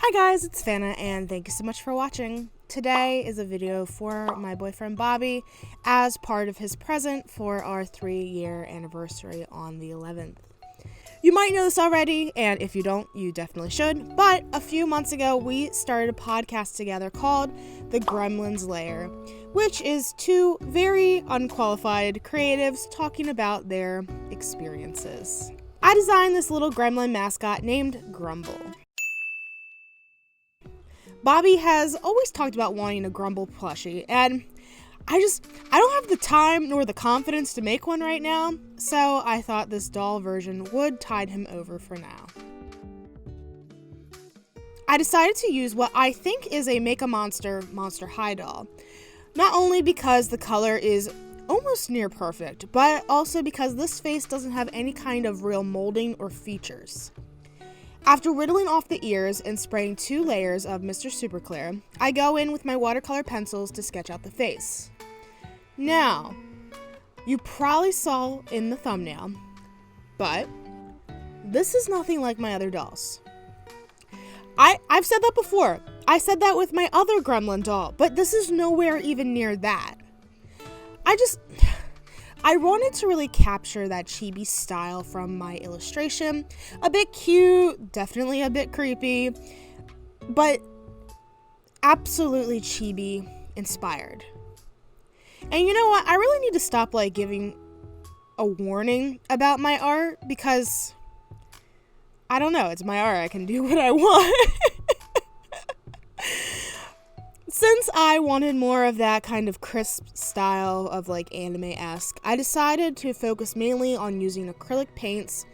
Hi guys, it's Fana and thank you so much for watching. Today is a video for my boyfriend Bobby as part of his present for our 3-year anniversary on the 11th. You might know this already, and if you don't, you definitely should, but a few months ago we started a podcast together called the Gremlins Lair, which is two very unqualified creatives talking about their experiences. I designed this little gremlin mascot named Grumble. Bobby has always talked about wanting a Grumble plushie, and I don't have the time nor the confidence to make one right now, so I thought this doll version would tide him over for now. I decided to use what I think is a Make a Monster Monster High doll, not only because the color is almost near perfect, but also because this face doesn't have any kind of real molding or features. After whittling off the ears and spraying 2 layers of Mr. Super Clear, I go in with my watercolor pencils to sketch out the face. Now, you probably saw in the thumbnail, but this is nothing like my other dolls. I've said that before. I said that with my other Gremlin doll, but this is nowhere even near that. I wanted to really capture that chibi style from my illustration. A bit cute, definitely a bit creepy, but absolutely chibi inspired. And you know what? I really need to stop giving a warning about my art because I don't know, it's my art. I can do what I want. Since I wanted more of that kind of crisp style of anime-esque, I decided to focus mainly on using acrylic paints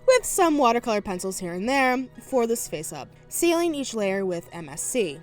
with some watercolor pencils here and there for this face up, sealing each layer with MSC.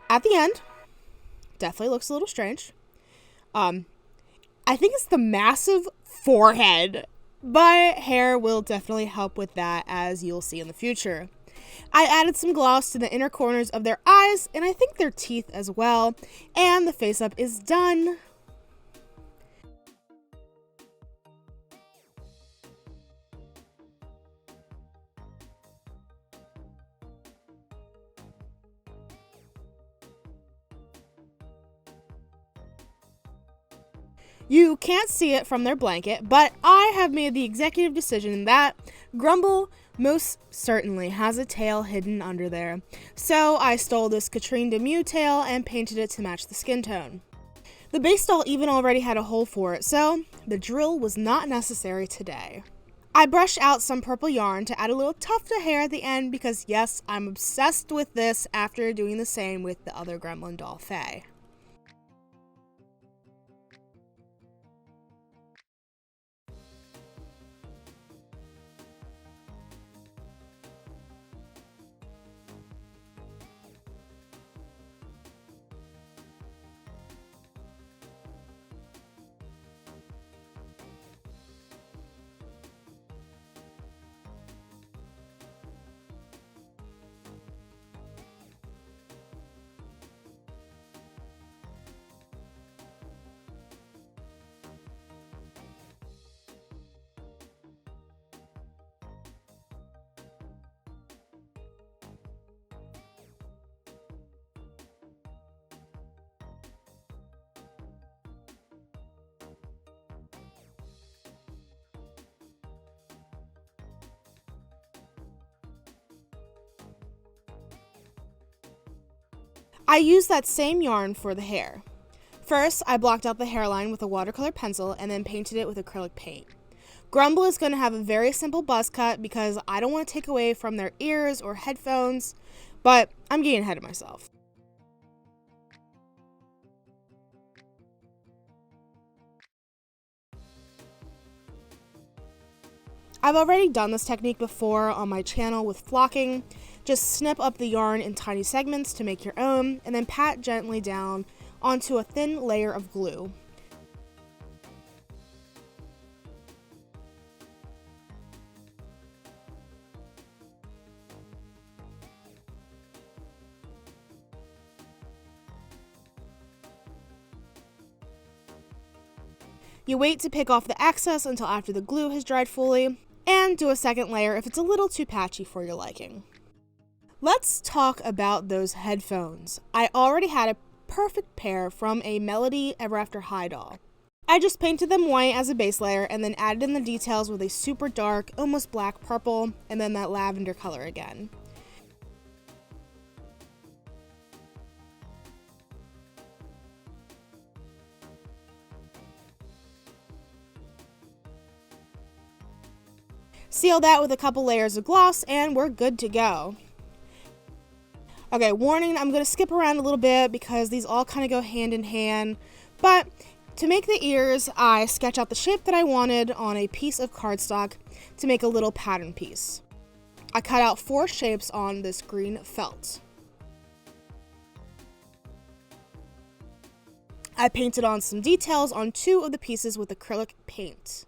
At the end, definitely looks a little strange. I think it's the massive forehead, but hair will definitely help with that, as you'll see in the future. I added some gloss to the inner corners of their eyes, and I think their teeth as well, and the face up is done. You can't see it from their blanket, but I have made the executive decision that Grumble most certainly has a tail hidden under there. So I stole this Katrine Deneuve tail and painted it to match the skin tone. The base doll even already had a hole for it, so the drill was not necessary today. I brushed out some purple yarn to add a little tuft of hair at the end because yes, I'm obsessed with this after doing the same with the other Gremlin doll, Faye. I used that same yarn for the hair. First, I blocked out the hairline with a watercolor pencil and then painted it with acrylic paint. Grumble is going to have a very simple buzz cut because I don't want to take away from their ears or headphones, but I'm getting ahead of myself. I've already done this technique before on my channel with flocking. Just snip up the yarn in tiny segments to make your own, and then pat gently down onto a thin layer of glue. You wait to pick off the excess until after the glue has dried fully, and do a second layer if it's a little too patchy for your liking. Let's talk about those headphones. I already had a perfect pair from a Melody Ever After High doll. I just painted them white as a base layer and then added in the details with a super dark, almost black purple, and then that lavender color again. Seal that with a couple layers of gloss and we're good to go. Okay, warning, I'm going to skip around a little bit because these all kind of go hand in hand, but to make the ears, I sketch out the shape that I wanted on a piece of cardstock to make a little pattern piece. I cut out 4 shapes on this green felt. I painted on some details on 2 of the pieces with acrylic paint.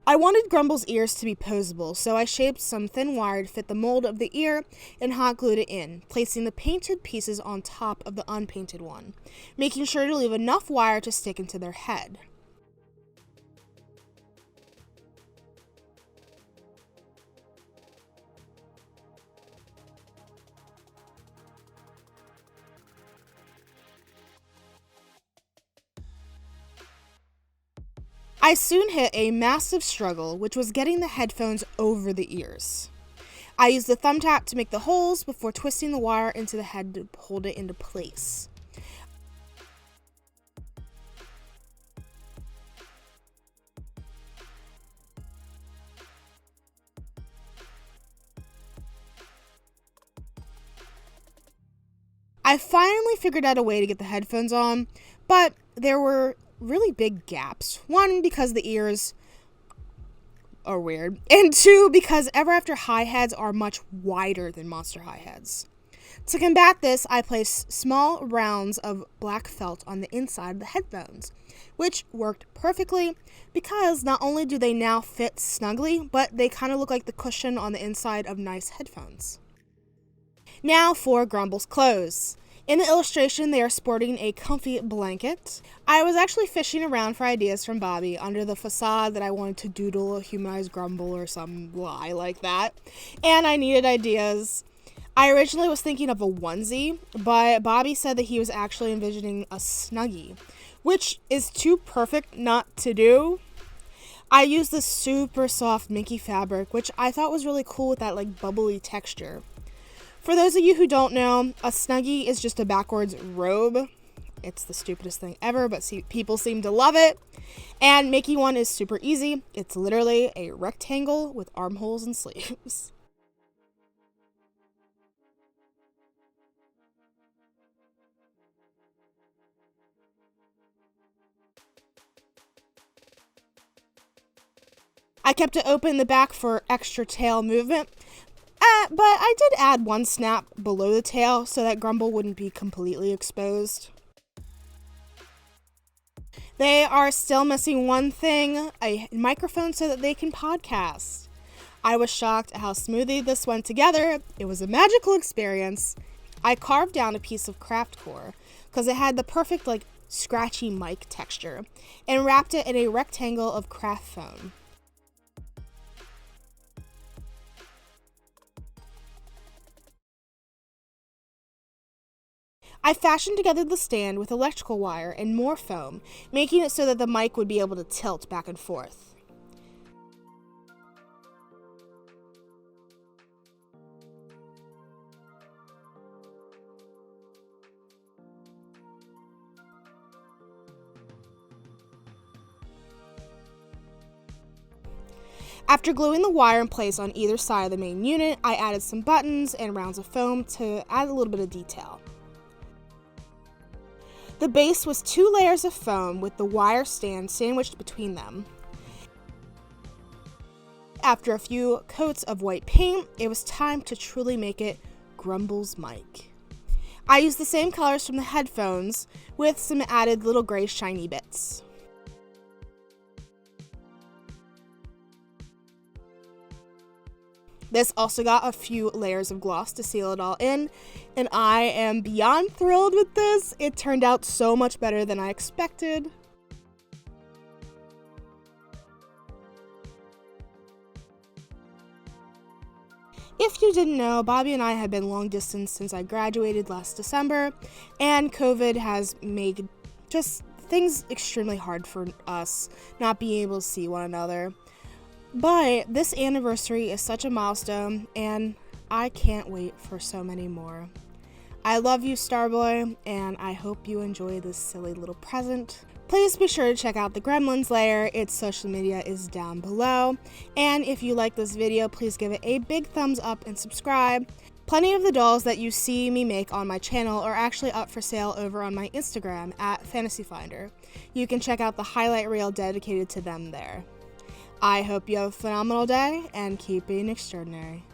I wanted Grumble's ears to be posable, so I shaped some thin wire to fit the mold of the ear and hot glued it in, placing the painted pieces on top of the unpainted one, making sure to leave enough wire to stick into their head. I soon hit a massive struggle, which was getting the headphones over the ears. I used the thumb tap to make the holes before twisting the wire into the head to hold it into place. I finally figured out a way to get the headphones on, but there were really big gaps. 1, because the ears are weird, and 2, because Ever After High heads are much wider than Monster High heads. To combat this, I placed small rounds of black felt on the inside of the headphones, which worked perfectly because not only do they now fit snugly, but they kind of look like the cushion on the inside of nice headphones. Now for Grumble's clothes. In the illustration, they are sporting a comfy blanket. I was actually fishing around for ideas from Bobby under the facade that I wanted to doodle a humanized Grumble or some lie like that, and I needed ideas. I originally was thinking of a onesie, but Bobby said that he was actually envisioning a snuggie, which is too perfect not to do. I used this super soft minky fabric, which I thought was really cool with that like bubbly texture. For those of you who don't know, a snuggie is just a backwards robe. It's the stupidest thing ever, but people seem to love it. And making one is super easy. It's literally a rectangle with armholes and sleeves. I kept it open in the back for extra tail movement. But I did add 1 snap below the tail so that Grumble wouldn't be completely exposed. They are still missing one thing, a microphone so that they can podcast. I was shocked at how smoothly this went together. It was a magical experience. I carved down a piece of craft core because it had the perfect scratchy mic texture and wrapped it in a rectangle of craft foam. I fashioned together the stand with electrical wire and more foam, making it so that the mic would be able to tilt back and forth. After gluing the wire in place on either side of the main unit, I added some buttons and rounds of foam to add a little bit of detail. The base was 2 layers of foam with the wire stand sandwiched between them. After a few coats of white paint, it was time to truly make it Grumble's mic. I used the same colors from the headphones with some added little gray shiny bits. This also got a few layers of gloss to seal it all in, and I am beyond thrilled with this. It turned out so much better than I expected. If you didn't know, Bobby and I have been long distance since I graduated last December, and COVID has made just things extremely hard for us, not being able to see one another. But this anniversary is such a milestone, and I can't wait for so many more. I love you, Starboy, and I hope you enjoy this silly little present. Please be sure to check out the Gremlins Lair. Its social media is down below. And if you like this video, please give it a big thumbs up and subscribe. Plenty of the dolls that you see me make on my channel are actually up for sale over on my Instagram at fanastyfinder. You can check out the highlight reel dedicated to them there. I hope you have a phenomenal day and keep being extraordinary.